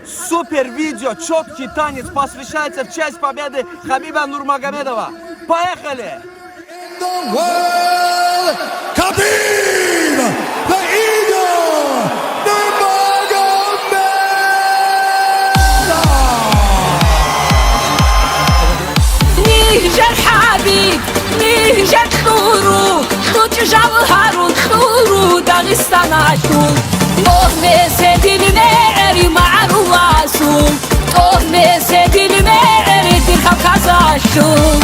Супер видео, четкий танец посвящается в честь победы Хабиба Нурмагомедова. Поехали! Khabib the Eagle Nurmagomedov. Niger Habib, Niger Khuru, Tuj Jawharul Khuru, Dagestan Ashur. Oh mese dilmeri ma'ruasum, oh mese dilmeri dil Kavkaz Ashur.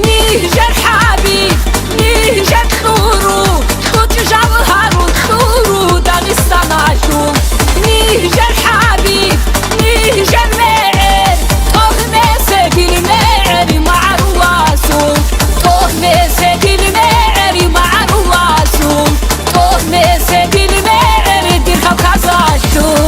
Niger Habib, Niger Khuru, Tuj Jawharul Khuru, Dagestan Ashur. Niger Habib, Niger Me'er, Oh mese dilmeri ma'ruasum, Oh mese dilmeri ma'ruasum, Oh mese dilmeri dil Kavkaz Ashur.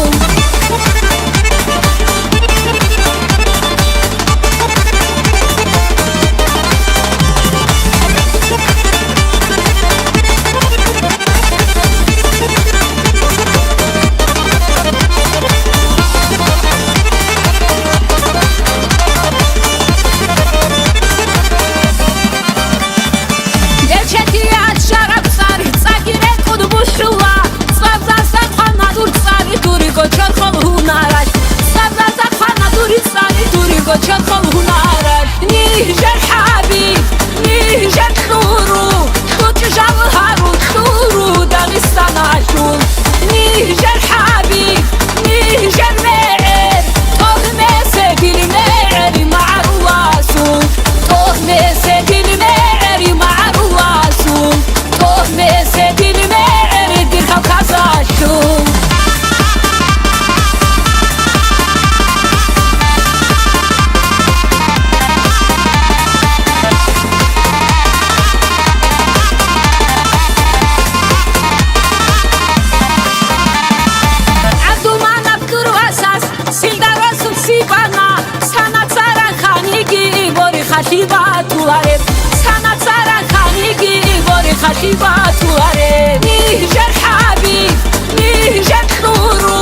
Khashibatuare, Sanatsara Khanigi, Bori Khashibatuare. Niger Habib, Niger Khuru,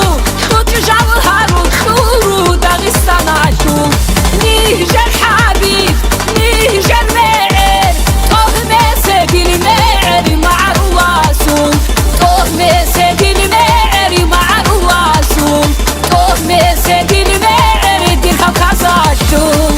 Tuj Jawharul Khuru, Dagestan Ashur. Niger Habib, Niger Me'er, Oh mese dilmeri ma'ruasum, Oh mese dilmeri ma'ruasum, Oh mese dilmeri dil Kavkaz Ashur.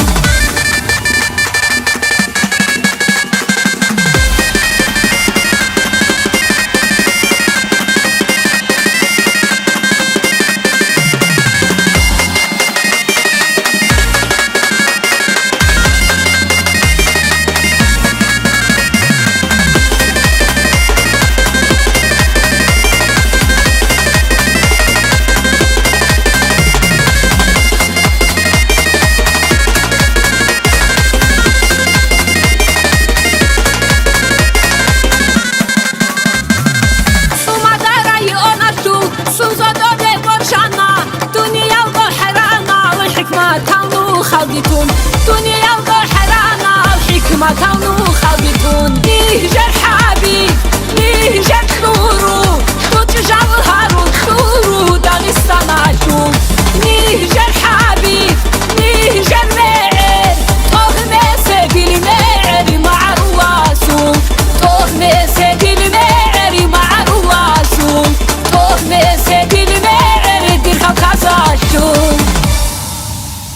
دنيا وضحرانا وحكمة ونخبتون. Niger Habib.